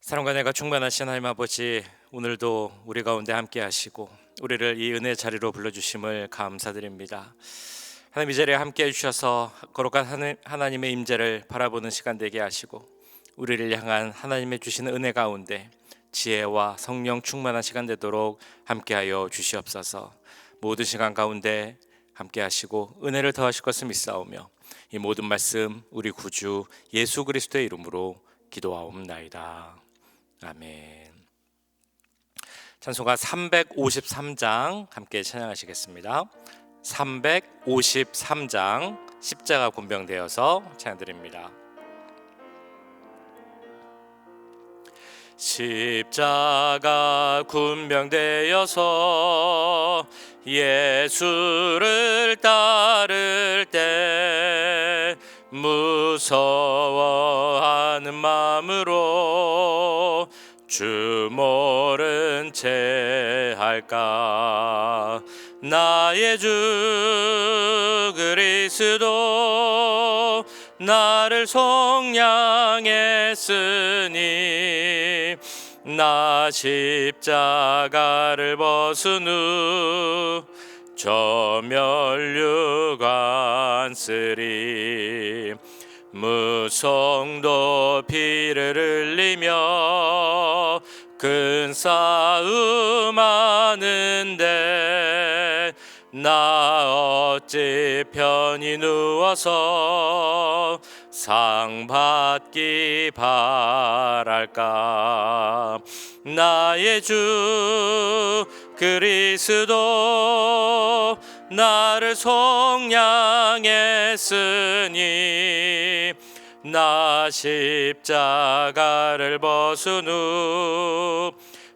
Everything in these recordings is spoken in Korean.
사랑과 내가 충만하신 하나님 아버지, 오늘도 우리 가운데 함께 하시고 우리를 이 은혜 자리로 불러주심을 감사드립니다. 하나님, 이 자리에 함께 해주셔서 거룩한 하나님의 임재를 바라보는 시간 되게 하시고 우리를 향한 하나님의 주시는 은혜 가운데 지혜와 성령 충만한 시간 되도록 함께하여 주시옵소서. 모든 시간 가운데 함께 하시고 은혜를 더하실 것을 믿사오며 이 모든 말씀 우리 구주 예수 그리스도의 이름으로 기도하옵나이다. 아멘. 찬송가 353장 함께 찬양하시겠습니다. 353장 십자가 권병되어서 찬양드립니다. 십자가 군병되어서 예수를 따를 때 무서워하는 마음으로 주 모른 채 할까. 나의 주 그리스도 나를 속량했으니 나 십자가를 벗은 후 저 멸류관 쓰리. 무성도 피를 흘리며 큰 싸움 하는데 나 어찌 편히 누워서 상 받기 바랄까. 나의 주 그리스도 나를 속량했으니 나 십자가를 벗은 후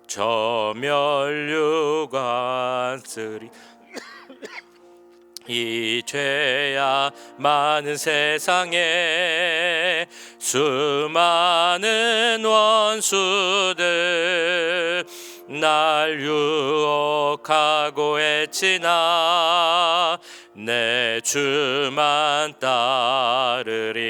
저 멸류관 쓰리. 이 죄야 많은 세상에 수많은 원수들 날 유혹하고 애치나 내 주만 따르리.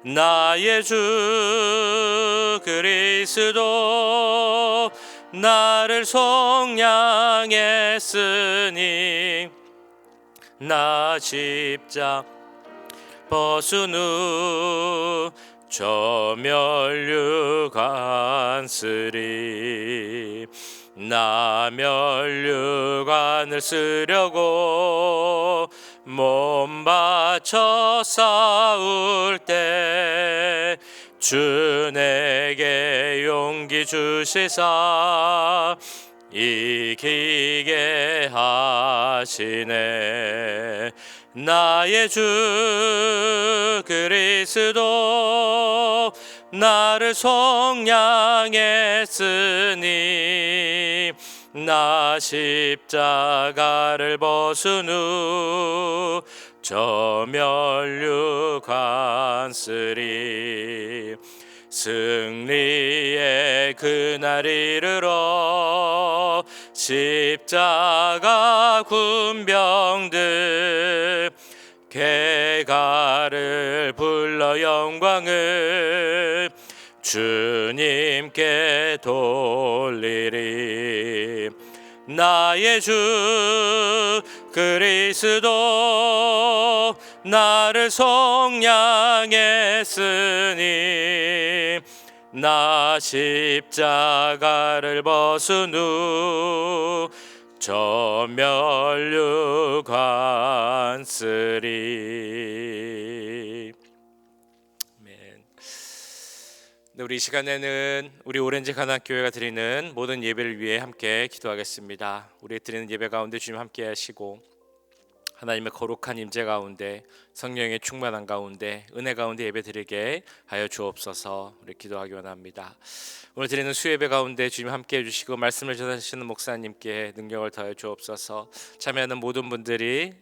나의 주 그리스도 나를 속량했으니 나 십자가 벗은 후 저 멸류관 쓰리. 나 멸류관을 쓰려고 몸 바쳐 싸울 때 주 내게 용기 주시사 이기게 하시네. 나의 주 그리스도 나를 속량했으니 나 십자가를 벗은 후 저 멸류관 쓰리. 승리의 그날 이르러 십자가 군병들 개가를 불러 영광을 주님께 돌리리. 나의 주 그리스도 나를 속량했으니 나 십자가를 벗은 후 저 멸류관 쓰리. 우리 이 시간에는 우리 오렌지 가나교회가 드리는 모든 예배를 위해 함께 기도하겠습니다. 우리 드리는 예배 가운데 주님 함께 하시고 하나님의 거룩한 임재 가운데 성령의 충만한 가운데 은혜 가운데 예배 드리게 하여 주옵소서. 우리 기도하기 원합니다. 오늘 드리는 수예배 가운데 주님 함께 해주시고 말씀을 전하시는 목사님께 능력을 더해 주옵소서. 참여하는 모든 분들이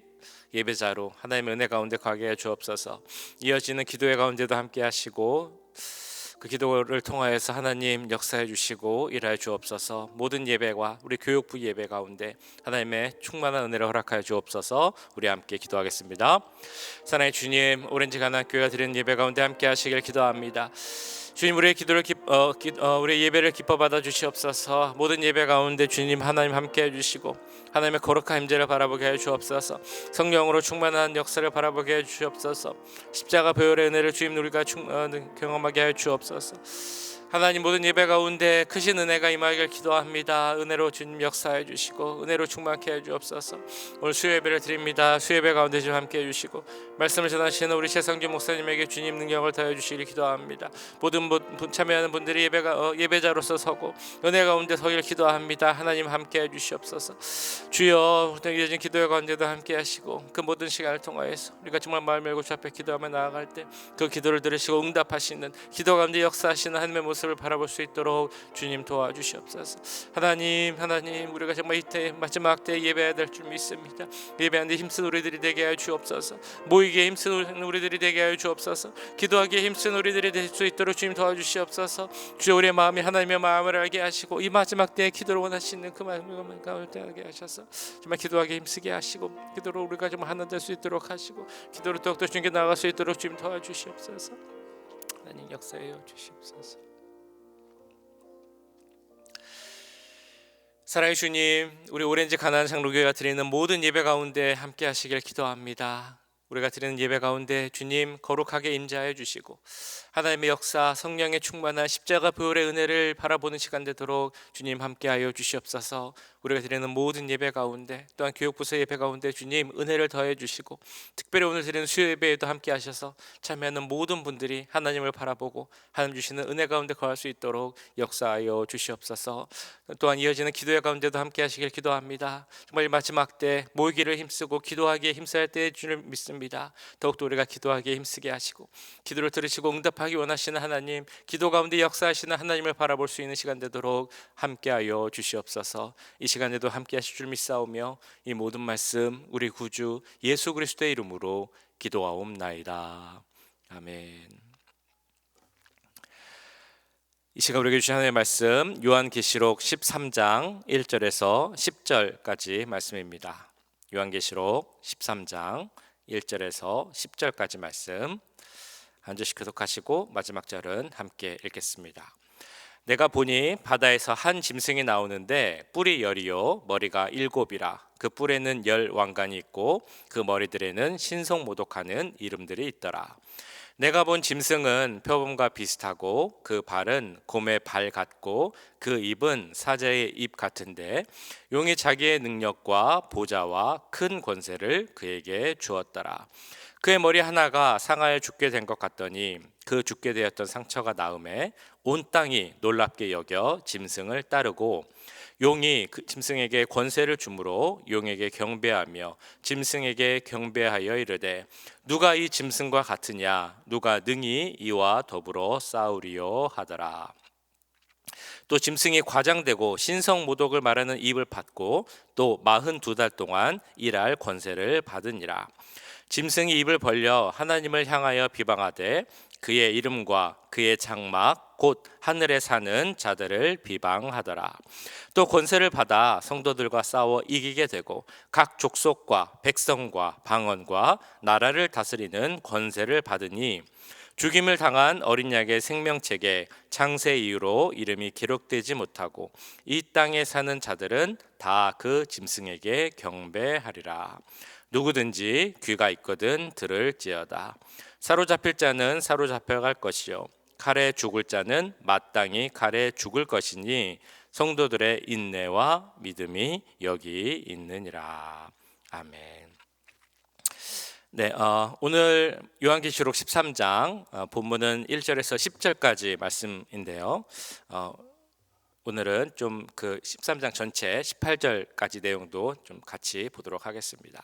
예배자로 하나님의 은혜 가운데 가게 해 주옵소서. 이어지는 기도회 가운데도 함께 하시고 그 기도를 통하여서 하나님 역사해 주시고 일하여 주옵소서. 모든 예배와 우리 교육부 예배 가운데 하나님의 충만한 은혜를 허락하여 주옵소서. 우리 함께 기도하겠습니다. 사랑의 주님, 오렌지 가나교회가 드리는 예배 가운데 함께 하시길 기도합니다. 주님, 우리의 기도를 우리의 예배를 기뻐 받아 주시옵소서. 모든 예배 가운데 주님 하나님 함께 해주시고 하나님의 거룩한 임재를 바라보게 해 주옵소서. 성령으로 충만한 역사를 바라보게 해 주옵소서. 십자가 보혈의 은혜를 주님 우리가 경험하게 해 주옵소서. 하나님, 모든 예배 가운데 크신 은혜가 임하길 기도합니다. 은혜로 주님 역사해 주시고 은혜로 충만케 해 주옵소서. 오늘 수요 예배를 드립니다. 수요 예배 가운데 좀 함께 해 주시고 말씀을 전하시는 우리 최성규 목사님에게 주님 능력을 더해 주시길 기도합니다. 모든 참여하는 분들이 예배자로서 서고 은혜 가운데 서길 기도합니다. 하나님 함께 해 주시옵소서. 주여, 이어진 기도의 가운데도 함께 하시고 그 모든 시간을 통하여서 우리가 정말 마음 열고 주 앞에 기도하며 나아갈 때 그 기도를 들으시고 응답하시는 기도 가운데 역사하시는 하나님의 모습을 바라볼 수 있도록 주님 도와주시옵소서. 하나님, 우리가 정말 이때 마지막 때 예배해야 될 줄 믿습니다. 예배하는데 힘쓴 우리들이 되게 하여 주옵소서. 모이기에 힘쓴 우리들이 되게 하여 주옵소서. 기도하기에 힘쓴 우리들이 될 수 있도록 주님 도와주시옵소서. 주여, 우리의 마음이 하나님의 마음을 알게 하시고 이 마지막 때에 기도를 원하시는 그 마음을 가운데 하셔서 정말 기도하기에 힘쓰게 하시고 기도로 우리가 좀 하나 될 수 있도록 하시고 기도로 더욱더 주님께 나아갈 수 있도록 주님 도와주시옵소서. 하나님 역사해 주시옵소서. 사랑의 주님, 우리 오렌지 가나안 장로교회가 드리는 모든 예배 가운데 함께 하시길 기도합니다. 우리가 드리는 예배 가운데 주님 거룩하게 임재하여 주시고 하나님의 역사, 성령의 충만한 십자가 보혈의 은혜를 바라보는 시간 되도록 주님 함께하여 주시옵소서. 우리가 드리는 모든 예배 가운데 또한 교육부서 예배 가운데 주님 은혜를 더해 주시고 특별히 오늘 드리는 수요 예배에도 함께 하셔서 참여하는 모든 분들이 하나님을 바라보고 하나님 주시는 은혜 가운데 거할 수 있도록 역사하여 주시옵소서. 또한 이어지는 기도회 가운데도 함께 하시길 기도합니다. 정말 마지막 때 모이기를 힘쓰고 기도하기에 힘써야 할 때인 줄 믿습니다. 더욱더 우리가 기도하기에 힘쓰게 하시고 기도를 들으시고 응답하기 원하시는 하나님, 기도 가운데 역사하시는 하나님을 바라볼 수 있는 시간 되도록 함께하여 주시옵소서. 이 시간에도 함께 하실 줄 믿사오며 이 모든 말씀 우리 구주 예수 그리스도의 이름으로 기도하옵나이다. 아멘. 이 시간 우리에게 주신 하나님의 말씀 요한계시록 13장 1절에서 10절까지 말씀입니다. 요한계시록 13장 1절에서 10절까지 말씀 한 절씩 교독하시고 마지막 절은 함께 읽겠습니다. 내가 보니 바다에서 한 짐승이 나오는데 뿔이 10이요 머리가 7이라. 그 뿔에는 10 왕관이 있고 그 머리들에는 신성모독하는 이름들이 있더라. 내가 본 짐승은 표범과 비슷하고 그 발은 곰의 발 같고 그 입은 사자의 입 같은데 용이 자기의 능력과 보좌와 큰 권세를 그에게 주었더라. 그의 머리 하나가 상하여 죽게 된 것 같더니 그 죽게 되었던 상처가 나음에 온 땅이 놀랍게 여겨 짐승을 따르고 용이 그 짐승에게 권세를 주므로 용에게 경배하며 짐승에게 경배하여 이르되 누가 이 짐승과 같으냐 누가 능히 이와 더불어 싸우리요 하더라. 또 짐승이 과장되고 신성모독을 말하는 입을 받고 또 42달 동안 일할 권세를 받으니라. 짐승이 입을 벌려 하나님을 향하여 비방하되 그의 이름과 그의 장막 곧 하늘에 사는 자들을 비방하더라. 또 권세를 받아 성도들과 싸워 이기게 되고 각 족속과 백성과 방언과 나라를 다스리는 권세를 받으니 죽임을 당한 어린 양의 생명책에 창세 이후로 이름이 기록되지 못하고 이 땅에 사는 자들은 다 그 짐승에게 경배하리라. 누구든지 귀가 있거든 들을지어다. 사로잡힐 자는 사로잡혀갈 것이요 칼에 죽을 자는 마땅히 칼에 죽을 것이니 성도들의 인내와 믿음이 여기 있느니라. 아멘. 네, 오늘 요한계시록 13장 본문은 1절에서 10절까지 말씀인데요. 오늘은 좀 그 13장 전체 18절까지 내용도 좀 같이 보도록 하겠습니다.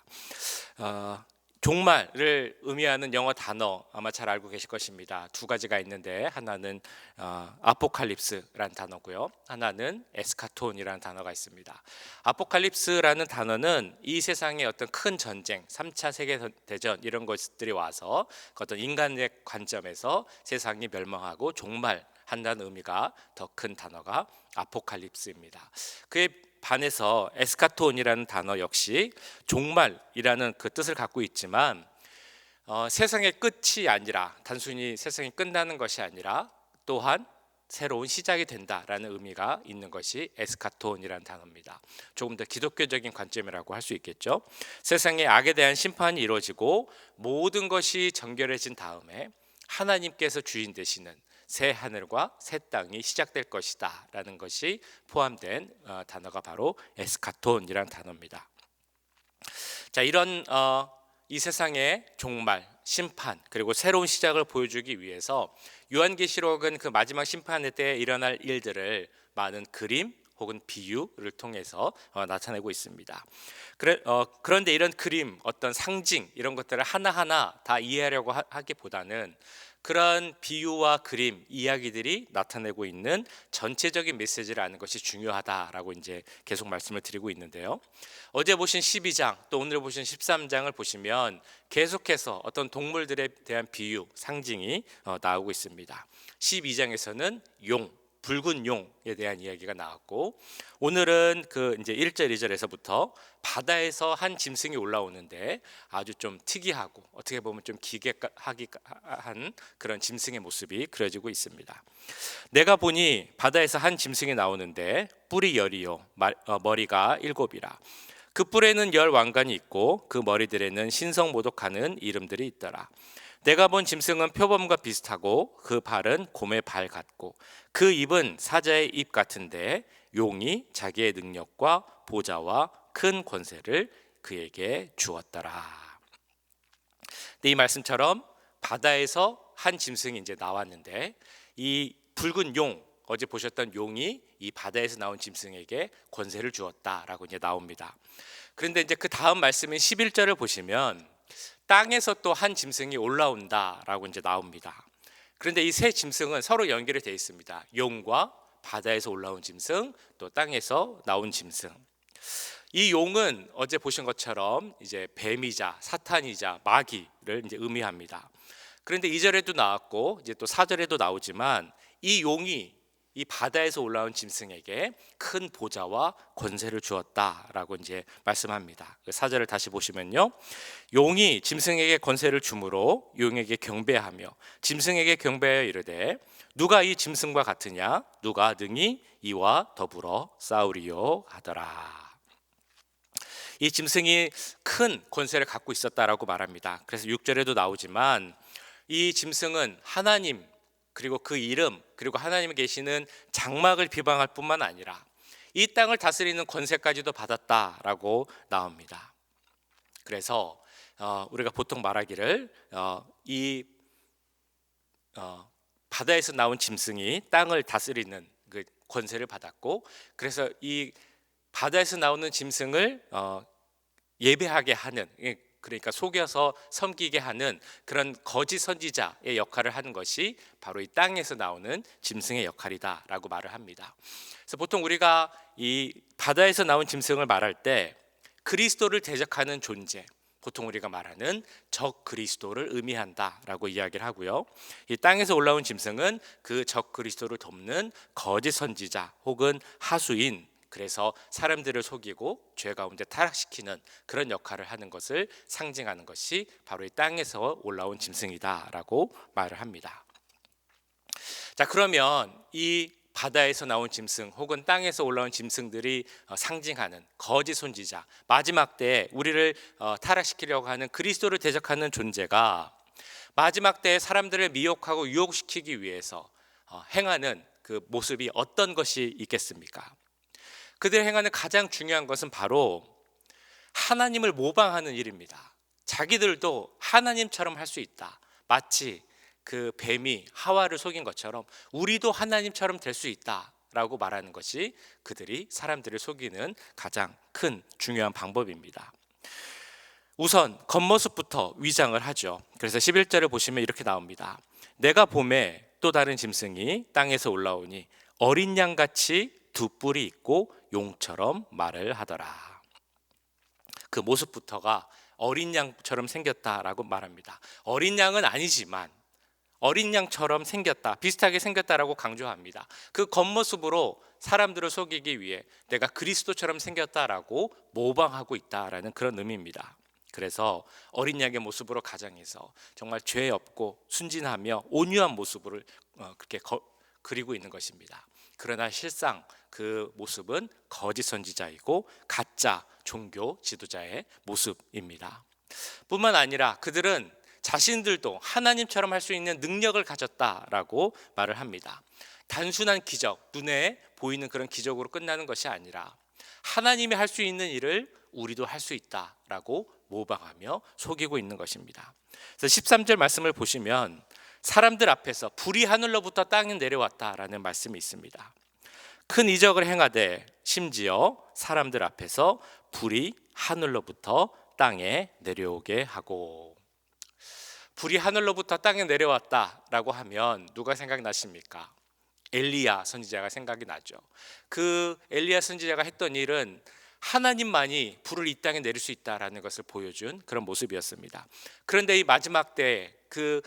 종말을 의미하는 영어 단어 아마 잘 알고 계실 것입니다. 두 가지가 있는데 하나는 아포칼립스라는 단어고요. 하나는 에스카톤이라는 단어가 있습니다. 아포칼립스라는 단어는 이 세상의 어떤 큰 전쟁, 3차 세계대전 이런 것들이 와서 어떤 인간의 관점에서 세상이 멸망하고 종말한다는 의미가 더 큰 단어가 아포칼립스입니다. 그의 반해서 에스카톤이라는 단어 역시 종말이라는 그 뜻을 갖고 있지만 세상의 끝이 아니라 단순히 세상이 끝나는 것이 아니라 또한 새로운 시작이 된다라는 의미가 있는 것이 에스카톤이라는 단어입니다. 조금 더 기독교적인 관점이라고 할 수 있겠죠. 세상에 악에 대한 심판이 이루어지고 모든 것이 정결해진 다음에 하나님께서 주인 되시는 새 하늘과 새 땅이 시작될 것이다 라는 것이 포함된 단어가 바로 에스카톤이라는 단어입니다. 자, 이런 이 세상의 종말, 심판, 그리고 새로운 시작을 보여주기 위해서 요한계시록은 그 마지막 심판의 때에 일어날 일들을 많은 그림 혹은 비유를 통해서 나타내고 있습니다. 그런데 이런 그림, 어떤 상징 이런 것들을 하나하나 다 이해하려고 하기보다는 그런 비유와 그림, 이야기들이 나타내고 있는 전체적인 메시지를 아는 것이 중요하다라고 이제 계속 말씀을 드리고 있는데요. 어제 보신 12장 또 오늘 보신 13장을 보시면 계속해서 어떤 동물들에 대한 비유, 상징이 나오고 있습니다. 12장에서는 용, 붉은 용에 대한 이야기가 나왔고, 오늘은 그 이제 1절 2절에서부터 바다에서 한 짐승이 올라오는데 아주 좀 특이하고 어떻게 보면 좀 기괴한 그런 짐승의 모습이 그려지고 있습니다. 내가 보니 바다에서 한 짐승이 나오는데 뿔이 10이요 머리가 7이라. 그 뿔에는 10 왕관이 있고 그 머리들에는 신성모독하는 이름들이 있더라. 내가 본 짐승은 표범과 비슷하고 그 발은 곰의 발 같고 그 입은 사자의 입 같은데 용이 자기의 능력과 보좌와 큰 권세를 그에게 주었더라. 이 말씀처럼 바다에서 한 짐승이 이제 나왔는데 이 붉은 용, 어제 보셨던 용이 이 바다에서 나온 짐승에게 권세를 주었다라고 이제 나옵니다. 그런데 이제 그 다음 말씀인 11절을 보시면 땅에서 또 한 짐승이 올라온다라고 이제 나옵니다. 그런데 이 세 짐승은 서로 연결이 되어 있습니다. 용과 바다에서 올라온 짐승, 또 땅에서 나온 짐승. 이 용은 어제 보신 것처럼 이제 뱀이자 사탄이자 마귀를 이제 의미합니다. 그런데 2절에도 나왔고 이제 또 4절에도 나오지만 이 용이 이 바다에서 올라온 짐승에게 큰 보좌와 권세를 주었다라고 이제 말씀합니다. 4절을 다시 보시면요, 용이 짐승에게 권세를 주므로 용에게 경배하며 짐승에게 경배하여 이르되 누가 이 짐승과 같으냐, 누가 능히 이와 더불어 싸우리요 하더라. 이 짐승이 큰 권세를 갖고 있었다라고 말합니다. 그래서 6절에도 나오지만 이 짐승은 하나님 그리고 그 이름 그리고 하나님이 계시는 장막을 비방할 뿐만 아니라 이 땅을 다스리는 권세까지도 받았다라고 나옵니다. 그래서 우리가 보통 말하기를 이 바다에서 나온 짐승이 땅을 다스리는 그 권세를 받았고, 그래서 이 바다에서 나오는 짐승을 예배하게 하는, 그러니까 속여서 섬기게 하는 그런 거짓 선지자의 역할을 하는 것이 바로 이 땅에서 나오는 짐승의 역할이다라고 말을 합니다. 그래서 보통 우리가 이 바다에서 나온 짐승을 말할 때 그리스도를 대적하는 존재, 보통 우리가 말하는 적 그리스도를 의미한다라고 이야기를 하고요. 이 땅에서 올라온 짐승은 그 적 그리스도를 돕는 거짓 선지자 혹은 하수인, 그래서 사람들을 속이고 죄 가운데 타락시키는 그런 역할을 하는 것을 상징하는 것이 바로 이 땅에서 올라온 짐승이다라고 말을 합니다. 자, 그러면 이 바다에서 나온 짐승 혹은 땅에서 올라온 짐승들이 상징하는 거짓 선지자, 마지막 때에 우리를 타락시키려고 하는 그리스도를 대적하는 존재가 마지막 때에 사람들을 미혹하고 유혹시키기 위해서 행하는 그 모습이 어떤 것이 있겠습니까? 그들이 행하는 가장 중요한 것은 바로 하나님을 모방하는 일입니다. 자기들도 하나님처럼 할 수 있다. 마치 그 뱀이 하와를 속인 것처럼 우리도 하나님처럼 될 수 있다라고 말하는 것이 그들이 사람들을 속이는 가장 큰 중요한 방법입니다. 우선 겉모습부터 위장을 하죠. 그래서 11절을 보시면 이렇게 나옵니다. 내가 봄에 또 다른 짐승이 땅에서 올라오니 어린 양같이 두 뿔이 있고 용처럼 말을 하더라. 그 모습부터가 어린 양처럼 생겼다라고 말합니다. 어린 양은 아니지만 어린 양처럼 생겼다, 비슷하게 생겼다라고 강조합니다. 그 겉모습으로 사람들을 속이기 위해 내가 그리스도처럼 생겼다라고 모방하고 있다라는 그런 의미입니다. 그래서 어린 양의 모습으로 가장해서 정말 죄 없고 순진하며 온유한 모습을 그렇게 그리고 있는 것입니다. 그러나 실상 그 모습은 거짓 선지자이고 가짜 종교 지도자의 모습입니다. 뿐만 아니라 그들은 자신들도 하나님처럼 할 수 있는 능력을 가졌다라고 말을 합니다. 단순한 기적, 눈에 보이는 그런 기적으로 끝나는 것이 아니라 하나님이 할 수 있는 일을 우리도 할 수 있다라고 모방하며 속이고 있는 것입니다. 그래서 13절 말씀을 보시면 사람들 앞에서 불이 하늘로부터 땅에 내려왔다라는 말씀이 있습니다. 큰 이적을 행하되 심지어 사람들 앞에서 불이 하늘로부터 땅에 내려오게 하고. 불이 하늘로부터 땅에 내려왔다라고 하면 누가 생각나십니까? 엘리야 선지자가 생각이 나죠. 그 엘리야 선지자가 했던 일은 하나님만이 불을 이 땅에 내릴 수 있다라는 것을 보여준 그런 모습이었습니다. 그런데 이 마지막 때 그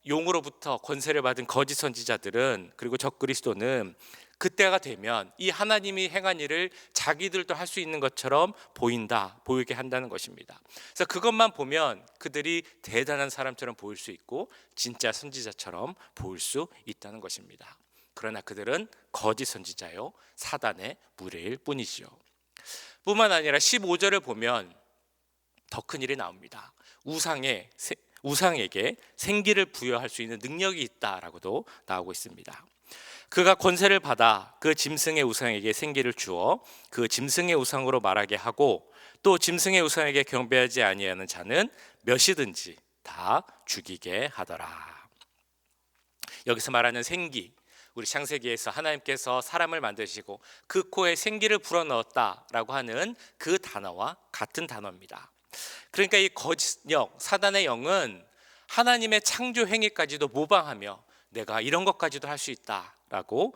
용으로부터 권세를 받은 거짓 선지자들은, 그리고 적그리스도는 그때가 되면 이 하나님이 행한 일을 자기들도 할 수 있는 것처럼 보이게 한다는 것입니다. 그래서 그것만 보면 그들이 대단한 사람처럼 보일 수 있고 진짜 선지자처럼 보일 수 있다는 것입니다. 그러나 그들은 거짓 선지자요 사단의 무리일 뿐이지요. 뿐만 아니라 15절을 보면 더 큰 일이 나옵니다. 우상에게 생기를 부여할 수 있는 능력이 있다라고도 나오고 있습니다. 그가 권세를 받아 그 짐승의 우상에게 생기를 주어 그 짐승의 우상으로 말하게 하고 또 짐승의 우상에게 경배하지 아니하는 자는 몇이든지 다 죽이게 하더라. 여기서 말하는 생기, 우리 창세기에서 하나님께서 사람을 만드시고 그 코에 생기를 불어넣었다라고 하는 그 단어와 같은 단어입니다. 그러니까 이 거짓 영, 사단의 영은 하나님의 창조 행위까지도 모방하며 내가 이런 것까지도 할 수 있다라고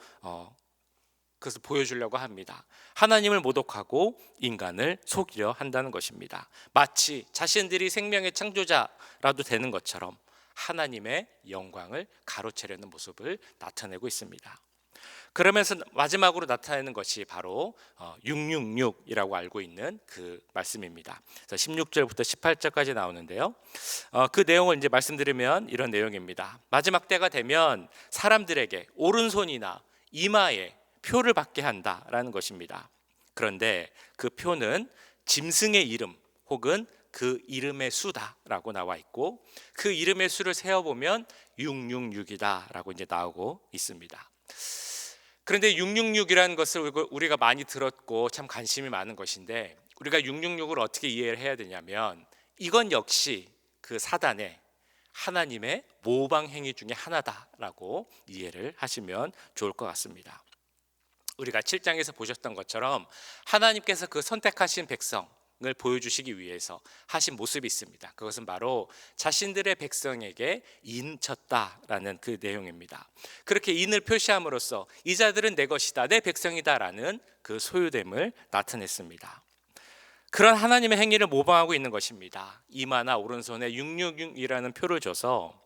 그것을 보여주려고 합니다. 하나님을 모독하고 인간을 속이려 한다는 것입니다. 마치 자신들이 생명의 창조자라도 되는 것처럼 하나님의 영광을 가로채려는 모습을 나타내고 있습니다. 그러면서 마지막으로 나타내는 것이 바로 666이라고 알고 있는 그 말씀입니다. 그래서 16절부터 18절까지 나오는데요. 그 내용을 이제 말씀드리면 이런 내용입니다. 마지막 때가 되면 사람들에게 오른손이나 이마에 표를 받게 한다라는 것입니다. 그런데 그 표는 짐승의 이름 혹은 그 이름의 수다라고 나와 있고 그 이름의 수를 세어보면 666이다라고 이제 나오고 있습니다. 그런데 666이라는 것을 우리가 많이 들었고 참 관심이 많은 것인데 우리가 666을 어떻게 이해를 해야 되냐면 이건 역시 그 사단의 하나님의 모방 행위 중에 하나다라고 이해를 하시면 좋을 것 같습니다. 우리가 7장에서 보셨던 것처럼 하나님께서 그 선택하신 백성을 보여주시기 위해서 하신 모습이 있습니다. 그것은 바로 자신들의 백성에게 인쳤다라는 그 내용입니다. 그렇게 인을 표시함으로써 이 자들은 내 것이다, 내 백성이다라는 그 소유됨을 나타냈습니다. 그런 하나님의 행위를 모방하고 있는 것입니다. 이마나 오른손에 666이라는 표를 줘서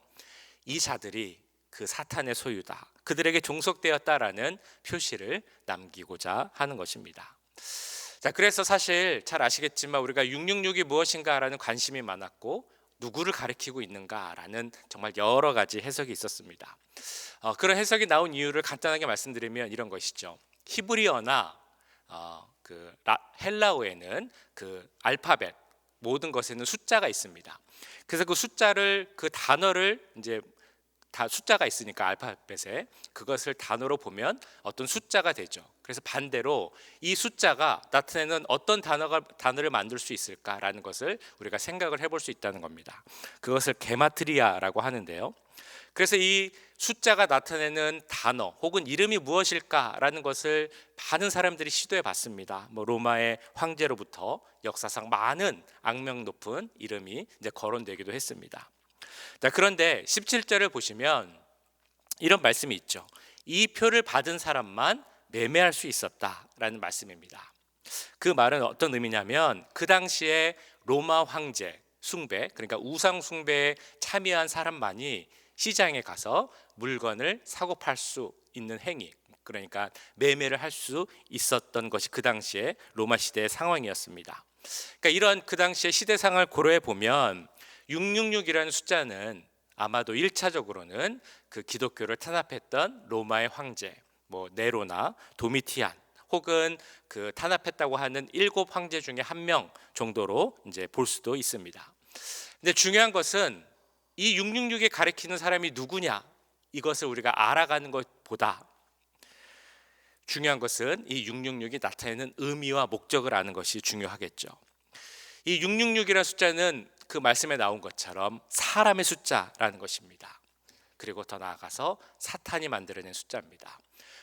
이 자들이 그 사탄의 소유다, 그들에게 종속되었다라는 표시를 남기고자 하는 것입니다. 자, 그래서 사실 잘 아시겠지만 우리가 666이 무엇인가라는 관심이 많았고 누구를 가리키고 있는가라는 정말 여러 가지 해석이 있었습니다. 그런 해석이 나온 이유를 간단하게 말씀드리면 이런 것이죠. 히브리어나 그 헬라어에는 그 알파벳 모든 것에는 숫자가 있습니다. 그래서 그 단어를 이제 다 숫자가 있으니까 알파벳에 그것을 단어로 보면 어떤 숫자가 되죠. 그래서 반대로 이 숫자가 나타내는 어떤 단어를 만들 수 있을까라는 것을 우리가 생각을 해볼 수 있다는 겁니다. 그것을 게마트리아라고 하는데요. 그래서 이 숫자가 나타내는 단어 혹은 이름이 무엇일까라는 것을 많은 사람들이 시도해 봤습니다. 로마의 황제로부터 역사상 많은 악명 높은 이름이 이제 거론되기도 했습니다. 자, 그런데 17절을 보시면 이런 말씀이 있죠. 이 표를 받은 사람만 매매할 수 있었다라는 말씀입니다. 그 말은 어떤 의미냐면 그 당시에 로마 황제 숭배, 그러니까 우상 숭배에 참여한 사람만이 시장에 가서 물건을 사고 팔 수 있는 행위, 그러니까 매매를 할 수 있었던 것이 그 당시에 로마 시대의 상황이었습니다. 그러니까 이런 그 당시의 시대 상황을 고려해 보면 666이라는 숫자는 아마도 1차적으로는 그 기독교를 탄압했던 로마의 황제, 네로나 도미티안, 혹은 그 탄압했다고 하는 7황제 중에 한 명 정도로 이제 볼 수도 있습니다. 근데 중요한 것은 이 666이 가리키는 사람이 누구냐, 이것을 우리가 알아가는 것보다 중요한 것은 이 666이 나타내는 의미와 목적을 아는 것이 중요하겠죠. 이 666이라는 숫자는 그 말씀에 나온 것처럼 사람의 숫자라는 것입니다. 그리고 더 나아가서 사탄이 만들어낸 숫자입니다.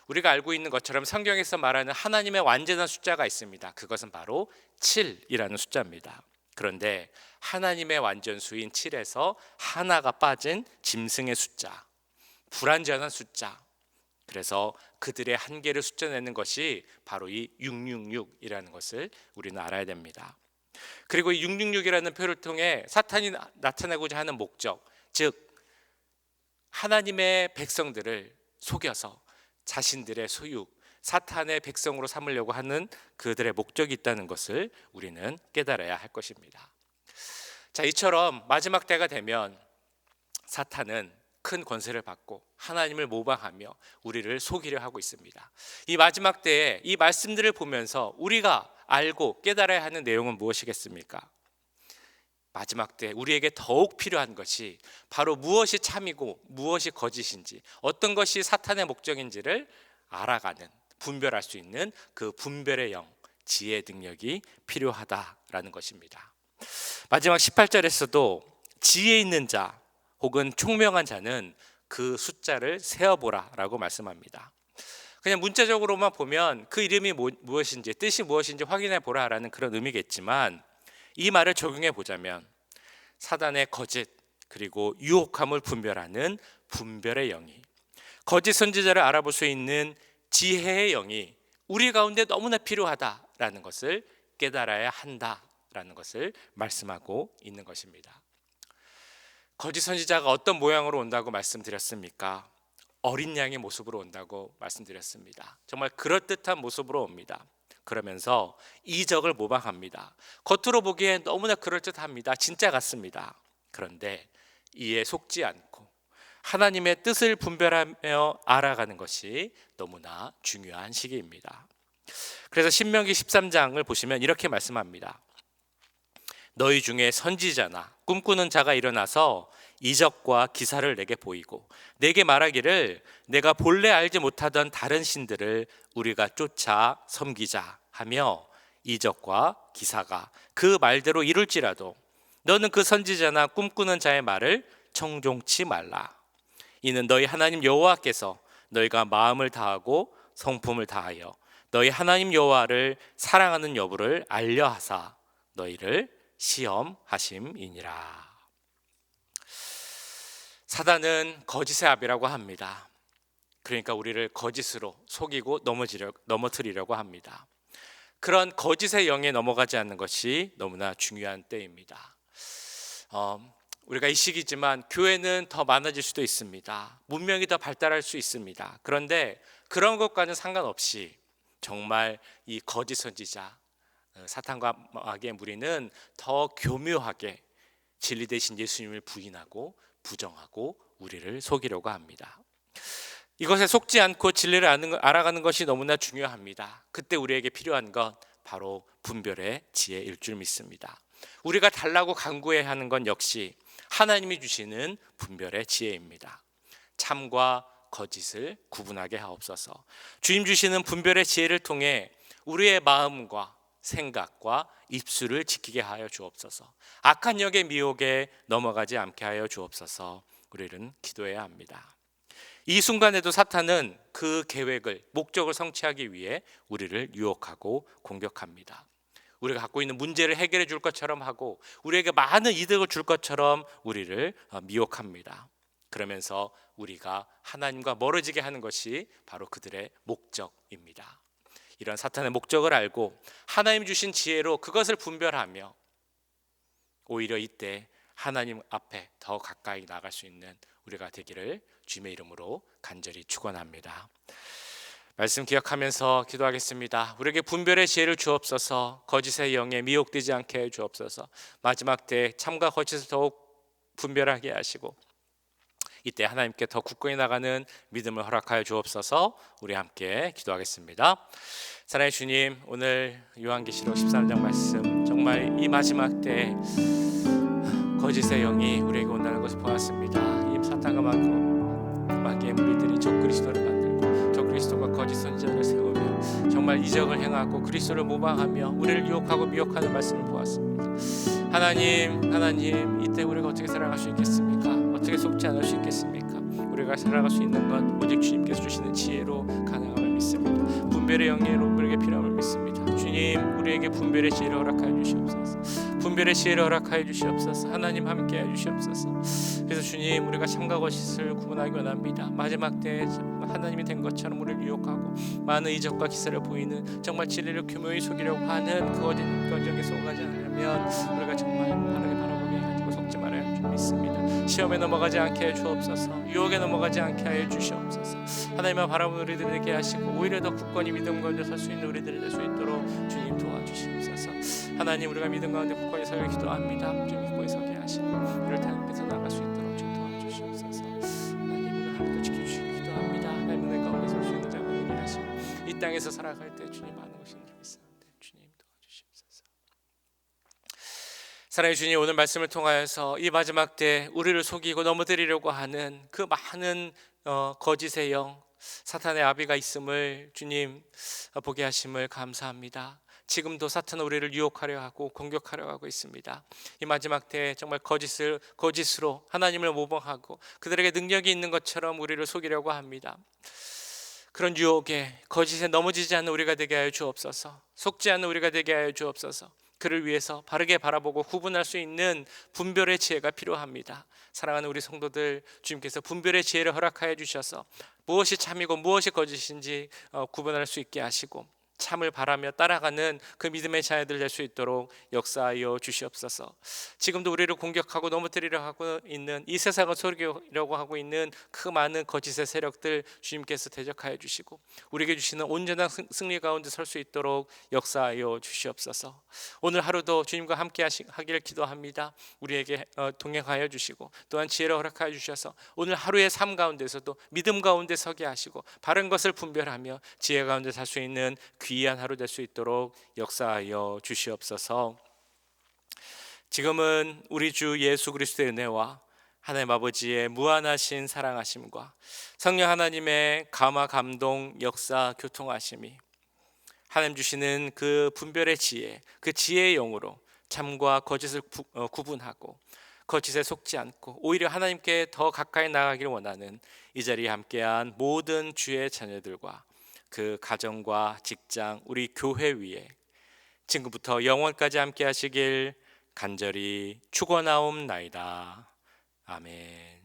우리가 알고 있는 것처럼 성경에서 말하는 하나님의 완전한 숫자가 있습니다. 그것은 바로 7이라는 숫자입니다. 그런데 하나님의 완전수인 7에서 하나가 빠진 짐승의 숫자, 불완전한 숫자, 그래서 그들의 한계를 숫자내는 것이 바로 이 666이라는 것을 우리는 알아야 됩니다. 그리고 이 666이라는 표를 통해 사탄이 나타내고자 하는 목적, 즉 하나님의 백성들을 속여서 자신들의 소유, 사탄의 백성으로 삼으려고 하는 그들의 목적이 있다는 것을 우리는 깨달아야 할 것입니다. 자, 이처럼 마지막 때가 되면 사탄은 큰 권세를 받고 하나님을 모방하며 우리를 속이려 하고 있습니다. 이 마지막 때에 이 말씀들을 보면서 우리가 알고 깨달아야 하는 내용은 무엇이겠습니까? 마지막 때 우리에게 더욱 필요한 것이 바로 무엇이 참이고 무엇이 거짓인지, 어떤 것이 사탄의 목적인지를 알아가는, 분별할 수 있는 그 분별의 영, 지혜의 능력이 필요하다라는 것입니다. 마지막 18절에서도 지혜 있는 자 혹은 총명한 자는 그 숫자를 세어보라라고 말씀합니다. 그냥 문자적으로만 보면 그 이름이 무엇인지, 뜻이 무엇인지 확인해 보라라는 그런 의미겠지만, 이 말을 적용해 보자면 사단의 거짓 그리고 유혹함을 분별하는 분별의 영이, 거짓 선지자를 알아볼 수 있는 지혜의 영이 우리 가운데 너무나 필요하다라는 것을 깨달아야 한다라는 것을 말씀하고 있는 것입니다. 거짓 선지자가 어떤 모양으로 온다고 말씀드렸습니까? 어린 양의 모습으로 온다고 말씀드렸습니다. 정말 그럴듯한 모습으로 옵니다. 그러면서 이적을 모방합니다. 겉으로 보기엔 너무나 그럴듯합니다. 진짜 같습니다. 그런데 이에 속지 않고 하나님의 뜻을 분별하며 알아가는 것이 너무나 중요한 시기입니다. 그래서 신명기 13장을 보시면 이렇게 말씀합니다. 너희 중에 선지자나 꿈꾸는 자가 일어나서 이적과 기사를 내게 보이고 내게 말하기를 내가 본래 알지 못하던 다른 신들을 우리가 쫓아 섬기자 하며 이적과 기사가 그 말대로 이룰지라도 너는 그 선지자나 꿈꾸는 자의 말을 청종치 말라. 이는 너희 하나님 여호와께서 너희가 마음을 다하고 성품을 다하여 너희 하나님 여호와를 사랑하는 여부를 알려하사 너희를 시험하심이니라. 사단은 거짓의 아비라고 합니다. 그러니까 우리를 거짓으로 속이고 넘어뜨리려고 합니다. 그런 거짓의 영에 넘어가지 않는 것이 너무나 중요한 때입니다. 우리가 이 시기지만 교회는 더 많아질 수도 있습니다. 문명이 더 발달할 수 있습니다. 그런데 그런 것과는 상관없이 정말 이 거짓 선지자, 사탄과 마귀의 무리는 더 교묘하게 진리 되신 예수님을 부인하고 부정하고 우리를 속이려고 합니다. 이것에 속지 않고 진리를 알아가는 것이 너무나 중요합니다. 그때 우리에게 필요한 것 바로 분별의 지혜일 줄 믿습니다. 우리가 달라고 간구해야 하는 건 역시 하나님이 주시는 분별의 지혜입니다. 참과 거짓을 구분하게 하옵소서. 주님 주시는 분별의 지혜를 통해 우리의 마음과 생각과 입술을 지키게 하여 주옵소서. 악한 영의 미혹에 넘어가지 않게 하여 주옵소서. 우리는 기도해야 합니다. 이 순간에도 사탄은 그 계획을, 목적을 성취하기 위해 우리를 유혹하고 공격합니다. 우리가 갖고 있는 문제를 해결해 줄 것처럼 하고 우리에게 많은 이득을 줄 것처럼 우리를 미혹합니다. 그러면서 우리가 하나님과 멀어지게 하는 것이 바로 그들의 목적입니다. 이런 사탄의 목적을 알고 하나님 주신 지혜로 그것을 분별하며 오히려 이때 하나님 앞에 더 가까이 나갈 수 있는 우리가 되기를 주님의 이름으로 간절히 축원합니다. 말씀 기억하면서 기도하겠습니다. 우리에게 분별의 지혜를 주옵소서. 거짓의 영에 미혹되지 않게 해 주옵소서. 마지막 때 참과 거짓을 더욱 분별하게 하시고 이때 하나님께 더 굳건히 나가는 믿음을 허락하여 주옵소서. 우리 함께 기도하겠습니다. 사랑의 주님, 오늘 요한계시록 13장 말씀, 정말 이 마지막 때 거짓의 영이 우리에게 온다는 것을 보았습니다. 이 사탄과 마귀의 무리들이 적그리스도를 만들고 적그리스도가 거짓 선지자를 세우며 정말 이적을 행하고 그리스도를 모방하며 우리를 유혹하고 미혹하는 말씀을 보았습니다. 하나님, 이때 우리가 어떻게 살아갈 수 있겠습니까? 어떻게 속지 않을 수 있겠습니까? 우리가 살아갈 수 있는 것 오직 주님께서 주시는 지혜로 가능함을 믿습니다. 분별의 영예로 우리에게 필요함을 믿습니다. 주님, 우리에게 분별의 지혜를 허락하여 주시옵소서. 분별의 지혜를 허락하여 주시옵소서. 하나님 함께하여 주시옵소서. 그래서 주님, 우리가 참과 거짓을 구분하기 원합니다. 마지막 때에 하나님이 된 것처럼 우리를 유혹하고 많은 이적과 기사를 보이는 정말 진리를 교묘히 속이려고 하는 그 거짓 건적에 속아가지 않으면 우리가 정말 바르게 바라보게 가지고 속지 말아야 할 줄 믿습니다. 시험에 넘어가지 않게 해 주옵소서. 유혹에 넘어가지 않게 하여 주시옵소서. 하나님만 바라보는 우리들을 되게 하시고 오히려 더 굳건히 믿음 가운데 설 수 있는 우리들이 될 수 있도록 주님 도와주시옵소서. 하나님, 우리가 믿음 가운데 굳건히 서게 기도합니다. 좀 굳건히 서게 하시고 이를 타는데서 나갈 수 있도록 좀 도와주시옵소서. 하나님, 오늘 하루도 지켜주시기 기도합니다. 하나님 은혜 가운데 설 수 있는 자가 되게 하시고 이 땅에서 살아갈 때 주님 많은 것이 있었는데 주님 도와주시옵소서. 사랑의 주님, 오늘 말씀을 통하여서 이 마지막 때 우리를 속이고 넘어뜨리려고 하는 그 많은 거짓의 영, 사탄의 아비가 있음을 주님 보게 하심을 감사합니다. 지금도 사탄은 우리를 유혹하려 하고 공격하려 하고 있습니다. 이 마지막 때에 정말 거짓으로 하나님을 모방하고 그들에게 능력이 있는 것처럼 우리를 속이려고 합니다. 그런 유혹에 거짓에 넘어지지 않는 우리가 되게 하여 주옵소서. 속지 않는 우리가 되게 하여 주옵소서. 그를 위해서 바르게 바라보고 구분할 수 있는 분별의 지혜가 필요합니다. 사랑하는 우리 성도들, 주님께서 분별의 지혜를 허락하여 주셔서 무엇이 참이고 무엇이 거짓인지 구분할 수 있게 하시고 참을 바라며 따라가는 그 믿음의 자녀들 될 수 있도록 역사하여 주시옵소서. 지금도 우리를 공격하고 넘어뜨리려 하고 있는 이 세상을 속이려고 하고 있는 그 많은 거짓의 세력들 주님께서 대적하여 주시고 우리에게 주시는 온전한 승리 가운데 설 수 있도록 역사하여 주시옵소서. 오늘 하루도 주님과 함께 하기를 기도합니다. 우리에게 동행하여 주시고 또한 지혜를 허락하여 주셔서 오늘 하루의 삶 가운데서도 믿음 가운데 서게 하시고 바른 것을 분별하며 지혜 가운데 살 수 있는 귀한 하루 될 수 있도록 역사하여 주시옵소서. 지금은 우리 주 예수 그리스도의 은혜와 하나님 아버지의 무한하신 사랑하심과 성령 하나님의 감화 감동 역사 교통하심이 하나님 주시는 그 분별의 지혜, 그 지혜의 영으로 참과 거짓을 구분하고 거짓에 속지 않고 오히려 하나님께 더 가까이 나가기를 원하는 이 자리에 함께한 모든 주의 자녀들과 그 가정과 직장, 우리 교회 위에 지금부터 영원까지 함께 하시길 간절히 축원하옵나이다. 아멘.